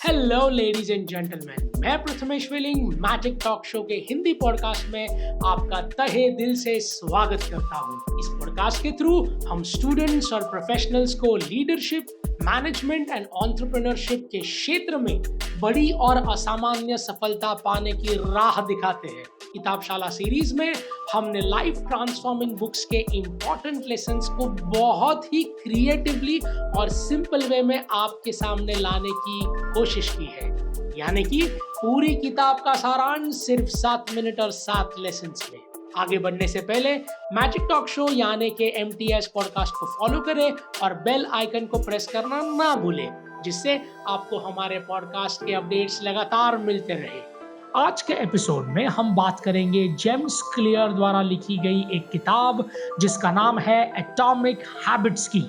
Hello ladies and gentleman, मैं Prathamesh willing magic talk show के Hindi podcast में आपका तहे दिल से स्वागत करता हूं। इस पॉडकास्ट के थ्रू हम स्टूडेंट्स और प्रोफेशनल्स को लीडरशिप, मैनेजमेंट एंड एंटरप्रेन्योरशिप के क्षेत्र में बड़ी और असामान्य सफलता पाने की राह दिखाते हैं। किताबशाला सीरीज में हमने लाइफ ट्रांसफॉर्मिंग बुक्स के इम्पोर्टेंट लेसन्स को बहुत ही क्रिएटिवली और सिंपल वे में आपके सामने लाने की कोशिश की है। यानी कि पूरी किताब का सारांश सिर्फ 7 मिनट और 7 लेसन्स में। आगे बढ़ने से पहले मैजिक टॉक शो यानी कि MTS पॉडकास्ट को फॉलो करें और बेल आइकन को प्रेस करना ना भूलें, जिससे आपको हमारे पॉडकास्ट के अपडेट्स लगातार मिलते रहे। आज के एपिसोड में हम बात करेंगे जेम्स क्लियर द्वारा लिखी गई एक किताब जिसका नाम है एटॉमिक हैबिट्स की।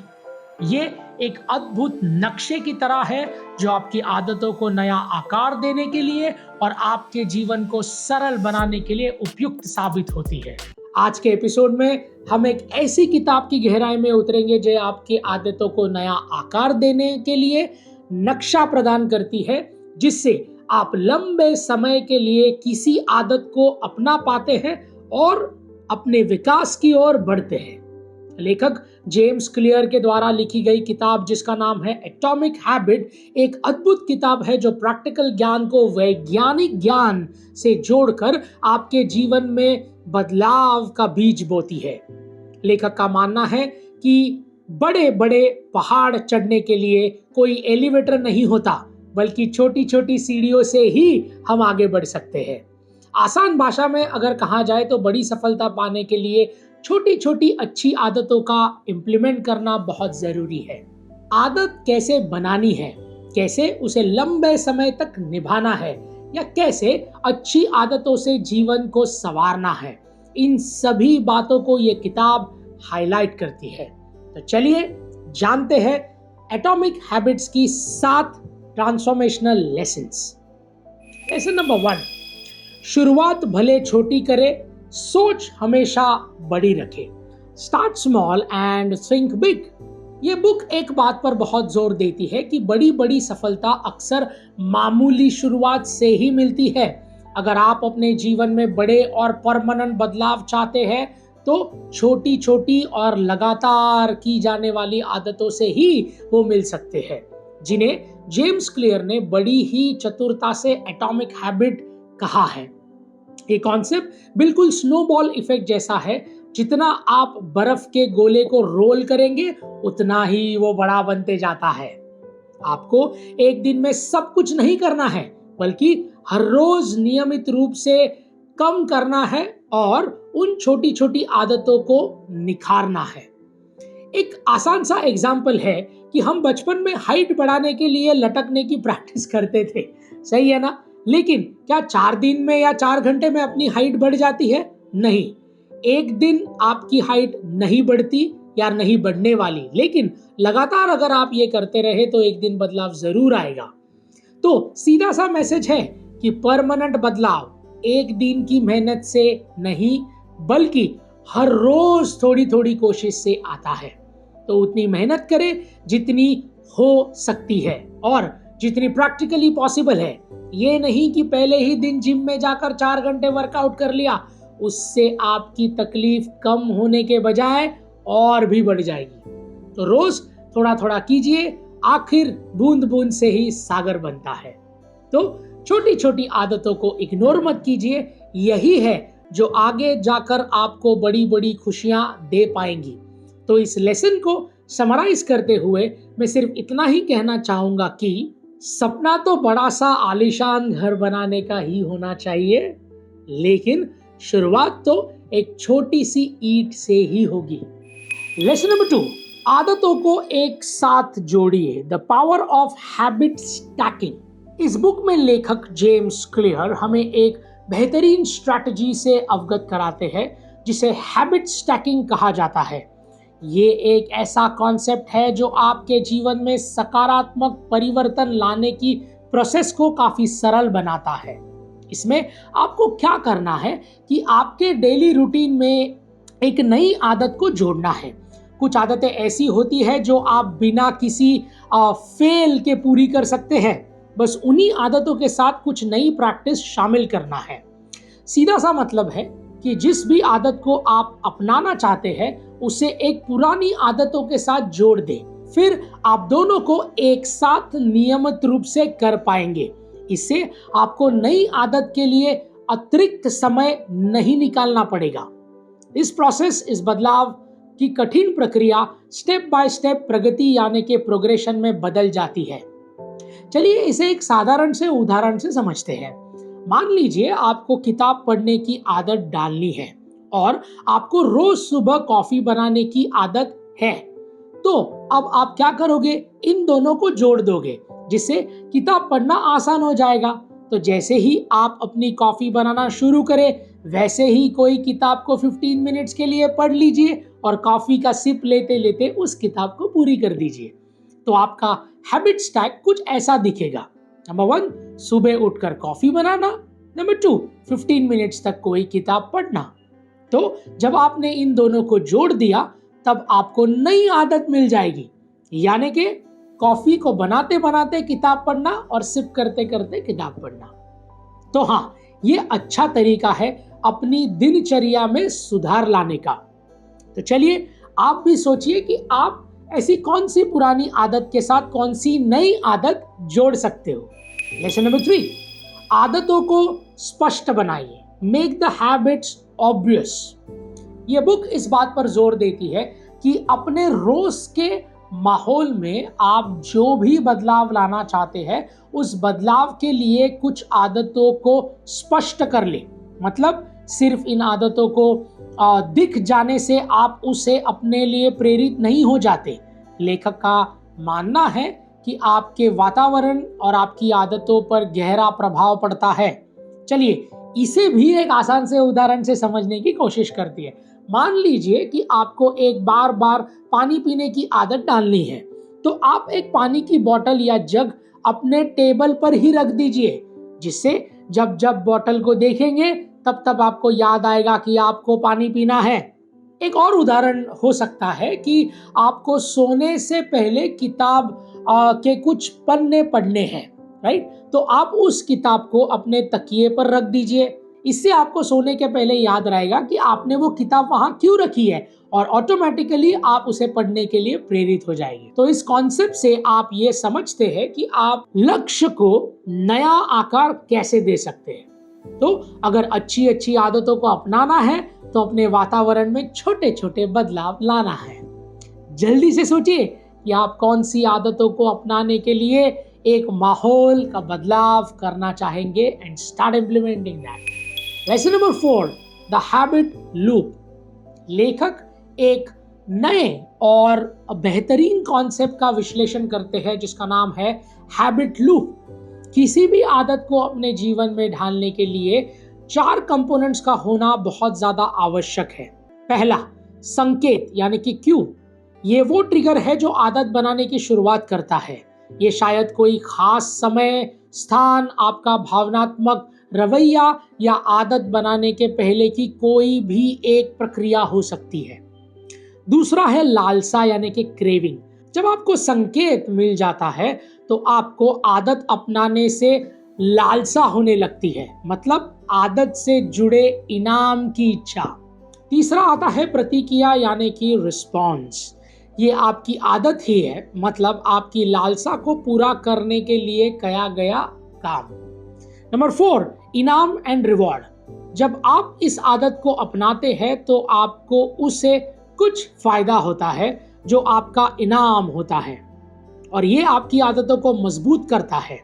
ये एक अद्भुत नक्शे की तरह है जो आपकी आदतों को नया आकार देने के लिए और आपके जीवन को सरल बनाने के लिए उपयुक्त साबित होती है। आज के एपिसोड में हम एक ऐसी किताब की गहराई में उतरेंगे जो आपकी आदतों को नया आकार देने के लिए नक्शा प्रदान करती है, जिससे आप लंबे समय के लिए किसी आदत को अपना पाते हैं और अपने विकास की ओर बढ़ते हैं। लेखक जेम्स क्लियर के द्वारा लिखी गई किताब जिसका नाम है एटॉमिक हैबिट एक अद्भुत किताब है जो प्रैक्टिकल ज्ञान को वैज्ञानिक ज्ञान से जोड़कर आपके जीवन में बदलाव का बीज बोती है। लेखक का मानना है कि बड़े बड़े पहाड़ चढ़ने के लिए कोई एलिवेटर नहीं होता, बल्कि छोटी छोटी सीढ़ियों से ही हम आगे बढ़ सकते हैं। आसान भाषा में अगर कहा जाए तो बड़ी सफलता पाने के लिए छोटी छोटी अच्छी आदतों का इम्प्लीमेंट करना बहुत जरूरी है। आदत कैसे बनानी है, कैसे उसे लंबे समय तक निभाना है, या कैसे अच्छी आदतों से जीवन को संवारना है, इन सभी बातों को ये किताब हाईलाइट करती है। तो चलिए जानते हैं एटॉमिक हैबिट्स की 7 ट्रांसफॉर्मेशनल लेसन्स। लेसन नंबर 1, शुरुआत भले छोटी करे, सोच हमेशा बड़ी रखे। Start small and think big. ये बुक एक बात पर बहुत जोर देती है कि बड़ी बड़ी सफलता अक्सर मामूली शुरुआत से ही मिलती है। अगर आप अपने जीवन में बड़े और परमानेंट बदलाव चाहते हैं तो छोटी छोटी और लगातार की जाने वाली आदतों से ही वो मिल सकते हैं, जिन्हें जेम्स क्लियर ने बड़ी ही चतुरता से एटॉमिक हैबिट कहा है। ये कॉन्सेप्ट बिल्कुल स्नोबॉल इफेक्ट जैसा है। जितना आप बर्फ के गोले को रोल करेंगे उतना ही वो बड़ा बनते जाता है। आपको एक दिन में सब कुछ नहीं करना है, बल्कि हर रोज नियमित रूप से कम करना है और उन छोटी छोटी आदतों को निखारना है। एक आसान सा एग्जाम्पल है कि हम बचपन में हाइट बढ़ाने के लिए लटकने की प्रैक्टिस करते थे, सही है ना? लेकिन क्या 4 दिन में या 4 घंटे में अपनी हाइट बढ़ जाती है? नहीं। एक दिन आपकी हाइट नहीं बढ़ती या नहीं बढ़ने वाली, लेकिन लगातार अगर आप ये करते रहे तो एक दिन बदलाव जरूर आएगा। तो सीधा सा मैसेज है कि परमानेंट बदलाव एक दिन की मेहनत से नहीं, बल्कि हर रोज थोड़ी थोड़ी कोशिश से आता है। तो उतनी मेहनत करें जितनी हो सकती है और जितनी प्रैक्टिकली पॉसिबल है। ये नहीं कि पहले ही दिन जिम में जाकर 4 घंटे वर्कआउट कर लिया, उससे आपकी तकलीफ कम होने के बजाय और भी बढ़ जाएगी। तो रोज थोड़ा थोड़ा कीजिए, आखिर बूंद बूंद से ही सागर बनता है। तो छोटी छोटी आदतों को इग्नोर मत कीजिए, यही है जो आगे जाकर आपको बड़ी बड़ी खुशियां दे पाएंगी। तो इस लेसन को समराइज करते हुए मैं सिर्फ इतना ही कहना चाहूंगा कि सपना तो बड़ा सा आलीशान घर बनाने का ही होना चाहिए, लेकिन शुरुआत तो एक छोटी सी ईंट से ही होगी। लेसन नंबर 2, आदतों को एक साथ जोड़िए। The power of habit stacking. इस बुक में लेखक जेम्स क्लियर हमें एक बेहतरीन स्ट्रैटेजी से अवगत कराते हैं जिसे हैबिट स्टैकिंग कहा जाता है। ये एक ऐसा कॉन्सेप्ट है जो आपके जीवन में सकारात्मक परिवर्तन लाने की प्रोसेस को काफी सरल बनाता है। इसमें आपको क्या करना है कि आपके डेली रूटीन में एक नई आदत को जोड़ना है। कुछ आदतें ऐसी होती है जो आप बिना किसी फेल के पूरी कर सकते हैं, बस उन्हीं आदतों के साथ कुछ नई प्रैक्टिस शामिल करना है। सीधा सा मतलब है कि जिस भी आदत को आप अपनाना चाहते हैं उसे एक पुरानी आदतों के साथ जोड़ दें, फिर आप दोनों को एक साथ नियमित रूप से कर पाएंगे। इससे आपको नई आदत के लिए अतिरिक्त समय नहीं निकालना पड़ेगा। इस बदलाव की कठिन प्रक्रिया स्टेप बाय स्टेप प्रगति यानी कि प्रोग्रेशन में बदल जाती है। चलिए इसे एक साधारण से उदाहरण से समझते हैं। मान लीजिए आपको किताब पढ़ने की आदत डालनी है और आपको रोज सुबह कॉफी बनाने की आदत है, तो अब आप क्या करोगे? इन दोनों को जोड़ दोगे जिससे किताब पढ़ना आसान हो जाएगा। तो जैसे ही आप अपनी कॉफी बनाना शुरू करें, वैसे ही कोई किताब को 15 मिनट्स के लिए पढ़ लीजिए और कॉफी का सिप लेते लेते उस किताब को पूरी कर दीजिए। तो आपका हैबिट स्टैक कुछ ऐसा दिखेगा। नंबर 1, सुबह उठकर कॉफी बनाना। नंबर 2, 15 मिनट्स तक कोई किताब पढ़ना। तो जब आपने इन दोनों को जोड़ दिया तब आपको नई आदत मिल जाएगी, यानी कि कॉफी को बनाते बनाते किताब पढ़ना और सिप करते करते किताब पढ़ना। तो हाँ, ये अच्छा तरीका है अपनी दिनचर्या में सुधार लाने का। तो चलिए आप भी सोचिए कि आप ऐसी कौन सी पुरानी आदत के साथ कौन सी नई आदत जोड़ सकते हो। लेसन नंबर 3, आदतों को स्पष्ट बनाइए। Make the habits obvious. ये बुक इस बात पर जोर देती है कि अपने रोज के माहौल में आप जो भी बदलाव लाना चाहते हैं उस बदलाव के लिए कुछ आदतों को स्पष्ट कर ले। मतलब सिर्फ इन आदतों को दिख जाने से आप उसे अपने लिए प्रेरित नहीं हो जाते। लेखक का मानना है कि आपके वातावरण और आपकी आदतों पर गहरा प्रभाव पड़ता है। चलिए इसे भी एक आसान से उदाहरण से समझने की कोशिश करती है। मान लीजिए कि आपको एक बार बार पानी पीने की आदत डालनी है, तो आप एक पानी की बोतल या जग अपने टेबल पर ही रख दीजिए, जिससे जब जब बोतल को देखेंगे तब तब आपको याद आएगा कि आपको पानी पीना है। एक और उदाहरण हो सकता है कि आपको सोने से पहले किताब के कुछ पन्ने पढ़ने हैं, राइट? तो आप उस किताब को अपने तकिए पर रख दीजिए। इससे आपको सोने के पहले याद रहेगा कि आपने वो किताब वहां क्यों रखी है और ऑटोमेटिकली आप उसे पढ़ने के लिए प्रेरित हो जाएंगे। तो इस कॉन्सेप्ट से आप ये समझते हैं कि आप लक्ष्य को नया आकार कैसे दे सकते हैं। तो अगर अच्छी अच्छी आदतों को अपनाना है तो अपने वातावरण में छोटे छोटे बदलाव लाना है। जल्दी से सोचिए कि आप कौन सी आदतों को अपनाने के लिए एक माहौल का बदलाव करना चाहेंगे and start implementing that. Lesson number 4, the habit loop. लेखक एक नए और बेहतरीन कॉन्सेप्ट का विश्लेषण करते हैं जिसका नाम है हैबिट लूप। किसी भी आदत को अपने जीवन में ढालने के लिए 4 कंपोनेंट्स का होना बहुत ज्यादा आवश्यक है। पहला, संकेत यानी कि क्यू। ये वो ट्रिगर है जो आदत बनाने की शुरुआत करता है। ये शायद कोई खास समय, स्थान, आपका भावनात्मक रवैया या आदत बनाने के पहले की कोई भी एक प्रक्रिया हो सकती है। दूसरा है लालसा यानी कि क्रेविंग। जब आपको संकेत मिल जाता है तो आपको आदत अपनाने से लालसा होने लगती है, मतलब आदत से जुड़े इनाम की इच्छा। तीसरा आता है प्रतिक्रिया यानी कि रिस्पॉन्स। ये आपकी आदत ही है, मतलब आपकी लालसा को पूरा करने के लिए किया गया काम। नंबर 4, इनाम एंड रिवॉर्ड। जब आप इस आदत को अपनाते हैं तो आपको उससे कुछ फायदा होता है जो आपका इनाम होता है और ये आपकी आदतों को मजबूत करता है।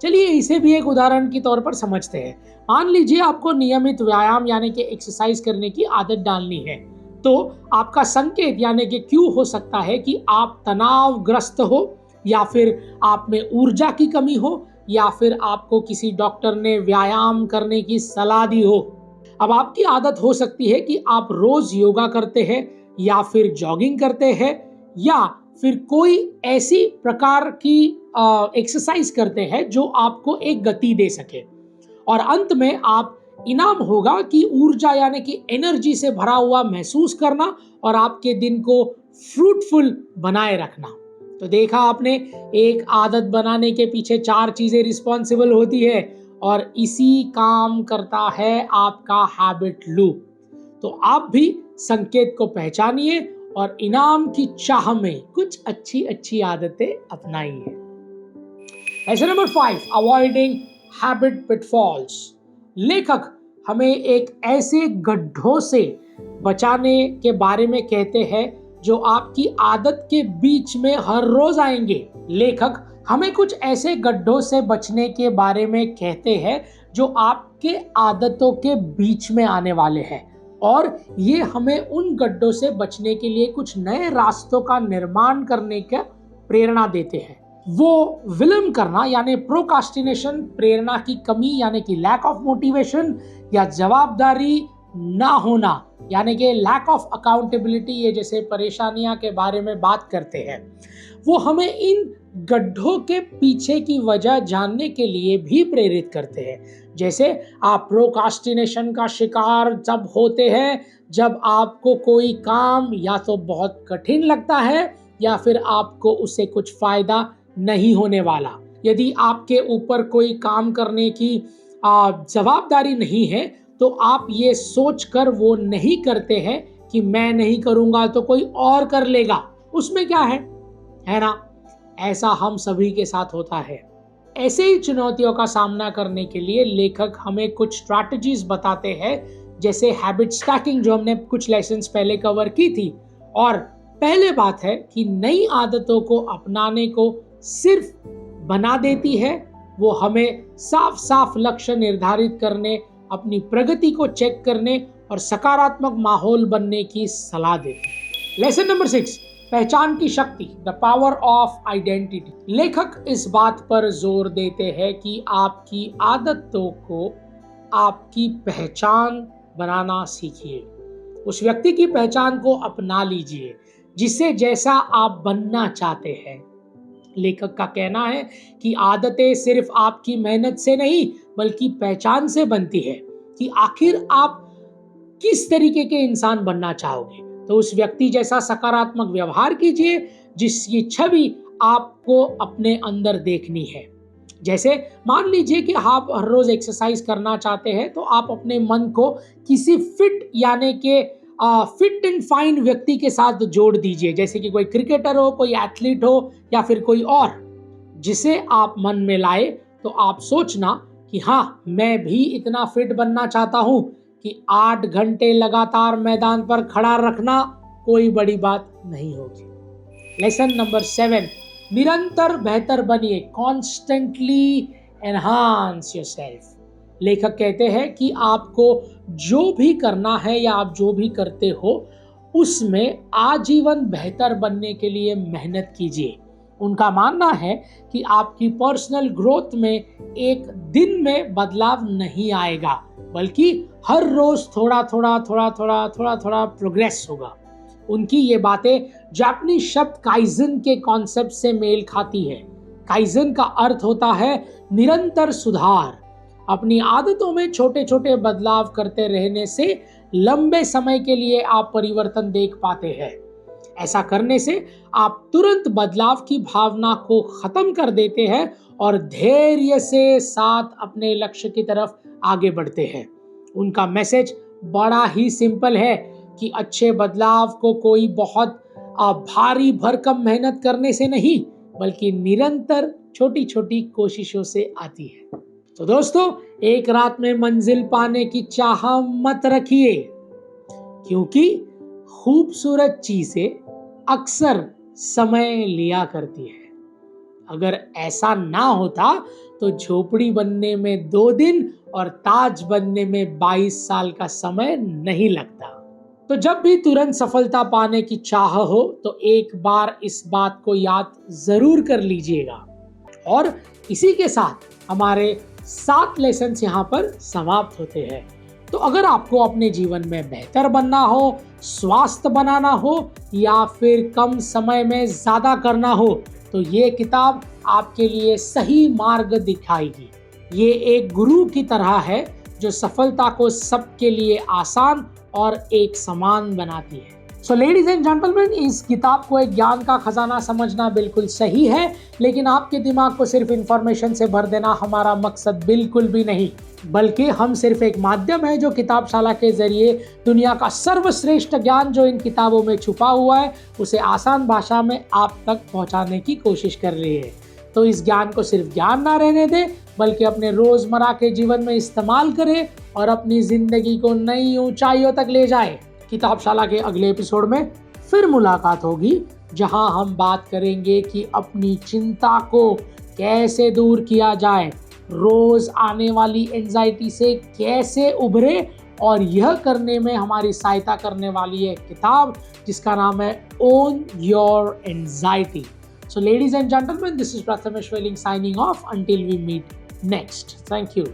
चलिए इसे भी एक उदाहरण के तौर पर समझते हैं। मान लीजिए आपको नियमित व्यायाम यानी कि एक्सरसाइज करने की आदत डालनी है, तो आपका संकेत यानी कि क्यू हो सकता है कि आप तनावग्रस्त हो, या फिर आप में ऊर्जा की कमी हो, या फिर आपको किसी डॉक्टर ने व्यायाम करने की सलाह दी हो। अब आपकी आदत हो सकती है कि आप रोज योगा करते हैं या फिर जॉगिंग करते हैं या फिर कोई ऐसी प्रकार की एक्सरसाइज करते हैं जो आपको एक गति दे सके, और अंत में आप इनाम होगा कि ऊर्जा यानी कि एनर्जी से भरा हुआ महसूस करना और आपके दिन को फ्रूटफुल बनाए रखना। तो देखा आपने, एक आदत बनाने के पीछे 4 चीजें रिस्पॉन्सिबल होती है और इसी काम करता है आपका हैबिट लूप। तो आप भी संकेत को पहचानिए और इनाम की चाह में कुछ अच्छी अच्छी आदतें अपनाइए। Lesson number 5, avoiding habit pitfalls. लेखक हमें एक ऐसे गड्ढों से बचाने के बारे में कहते हैं जो आपकी आदत के बीच में हर रोज आएंगे। लेखक हमें कुछ ऐसे गड्ढों से बचने के बारे में कहते हैं जो आपके आदतों के बीच में आने वाले हैं, और ये हमें उन गड्ढों से बचने के लिए कुछ नए रास्तों का निर्माण करने का प्रेरणा देते हैं। वो विलंब करना यानी प्रोकास्टिनेशन, प्रेरणा की कमी यानी कि लैक ऑफ मोटिवेशन, या जवाबदारी ना होना यानी कि लैक ऑफ अकाउंटेबिलिटी, ये जैसे परेशानियां के बारे में बात करते हैं। वो हमें इन गड्ढों के पीछे की वजह जानने के लिए भी प्रेरित करते हैं। जैसे आप प्रोकास्टिनेशन का शिकार जब होते हैं जब आपको कोई काम या तो बहुत कठिन लगता है या फिर आपको उससे कुछ फायदा नहीं होने वाला। यदि आपके ऊपर कोई काम करने की जवाबदारी नहीं है तो आप ये सोचकर वो नहीं करते हैं कि मैं नहीं करूंगा तो कोई और कर लेगा, उसमें क्या है ना? ऐसा हम सभी के साथ होता है। ऐसे ही चुनौतियों का सामना करने के लिए लेखक हमें कुछ स्ट्रैटेजीज बताते हैं, जैसे हैबिट स्टैकिंग जो हमने कुछ लेसन्स पहले कवर की थी। और पहले बात है कि नई आदतों को अपनाने को सिर्फ बना देती है, वो हमें साफ साफ लक्ष्य निर्धारित करने, अपनी प्रगति को चेक करने और सकारात्मक माहौल बनने की सलाह देती है। लेसन नंबर 6, पहचान की शक्ति, द पावर ऑफ आइडेंटिटी। लेखक इस बात पर जोर देते हैं कि आपकी आदतों को आपकी पहचान बनाना सीखिए। उस व्यक्ति की पहचान को अपना लीजिए जिसे जैसा आप बनना चाहते हैं। लेखक का कहना है कि आदतें सिर्फ आपकी मेहनत से नहीं बल्कि पहचान से बनती है कि आखिर आप किस तरीके के इंसान बनना चाहोगे। तो उस व्यक्ति जैसा सकारात्मक व्यवहार कीजिए जिसकी छवि आपको अपने अंदर देखनी है। जैसे मान लीजिए कि आप हर रोज एक्सरसाइज करना चाहते हैं तो आप अपने मन को किसी फिट यानी कि फिट एंड फाइन व्यक्ति के साथ जोड़ दीजिए, जैसे कि कोई क्रिकेटर हो, कोई एथलीट हो या फिर कोई और, जिसे आप मन में लाए। तो आप सोचना कि हाँ, मैं भी इतना फिट बनना चाहता हूं कि 8 घंटे लगातार मैदान पर खड़ा रखना कोई बड़ी बात नहीं होगी। लेसन नंबर 7, निरंतर बेहतर बनिए, कॉन्स्टेंटली एनहांस योरसेल्फ। लेखक कहते हैं कि आपको जो भी करना है या आप जो भी करते हो उसमें आजीवन बेहतर बनने के लिए मेहनत कीजिए। उनका मानना है कि आपकी पर्सनल ग्रोथ में एक दिन में बदलाव नहीं आएगा बल्कि हर रोज थोड़ा थोड़ा प्रोग्रेस होगा। उनकी ये बातें जापानी शब्द काइजन के कॉन्सेप्ट से मेल खाती है। काइजन का अर्थ होता है निरंतर सुधार। अपनी आदतों में छोटे छोटे बदलाव करते रहने से लंबे समय के लिए आप परिवर्तन देख पाते हैं। ऐसा करने से आप तुरंत बदलाव की भावना को खत्म कर देते हैं और धैर्य से साथ अपने लक्ष्य की तरफ आगे बढ़ते हैं। उनका मैसेज बड़ा ही सिंपल है कि अच्छे बदलाव को कोई बहुत भारी भरकम मेहनत करने से नहीं बल्कि निरंतर छोटी छोटी कोशिशों से आती है। तो दोस्तों, एक रात में मंजिल पाने की चाह मत रखिए, क्योंकि खूबसूरत चीजें अक्सर समय लिया करती है। अगर ऐसा ना होता तो झोपड़ी बनने में 2 दिन और ताज बनने में 22 साल का समय नहीं लगता। तो जब भी तुरंत सफलता पाने की चाह हो तो एक बार इस बात को याद जरूर कर लीजिएगा। और इसी के साथ हमारे 7 लेसन्स यहाँ पर समाप्त होते हैं। तो अगर आपको अपने जीवन में बेहतर बनना हो, स्वास्थ्य बनाना हो या फिर कम समय में ज्यादा करना हो तो ये किताब आपके लिए सही मार्ग दिखाएगी। ये एक गुरु की तरह है जो सफलता को सबके लिए आसान और एक समान बनाती है। सो लेडीज एंड जेंटलमैन, इस किताब को एक ज्ञान का खजाना समझना बिल्कुल सही है, लेकिन आपके दिमाग को सिर्फ इंफॉर्मेशन से भर देना हमारा मकसद बिल्कुल भी नहीं, बल्कि हम सिर्फ एक माध्यम है जो किताबशाला के जरिए दुनिया का सर्वश्रेष्ठ ज्ञान जो इन किताबों में छुपा हुआ है उसे आसान भाषा में आप तक पहुंचाने की कोशिश कर रही है। तो इस ज्ञान को सिर्फ ज्ञान ना रहने दें, बल्कि अपने रोजमर्रा के जीवन में इस्तेमाल करें और अपनी जिंदगी को नई ऊंचाइयों तक ले जाए। किताबशाला के अगले एपिसोड में फिर मुलाकात होगी, जहां हम बात करेंगे कि अपनी चिंता को कैसे दूर किया जाए, रोज आने वाली एंजाइटी से कैसे उभरे, और यह करने में हमारी सहायता करने वाली है किताब जिसका नाम है own your anxiety. So ladies and gentlemen, this is Prathamesh Welling signing off until we meet next. Thank you.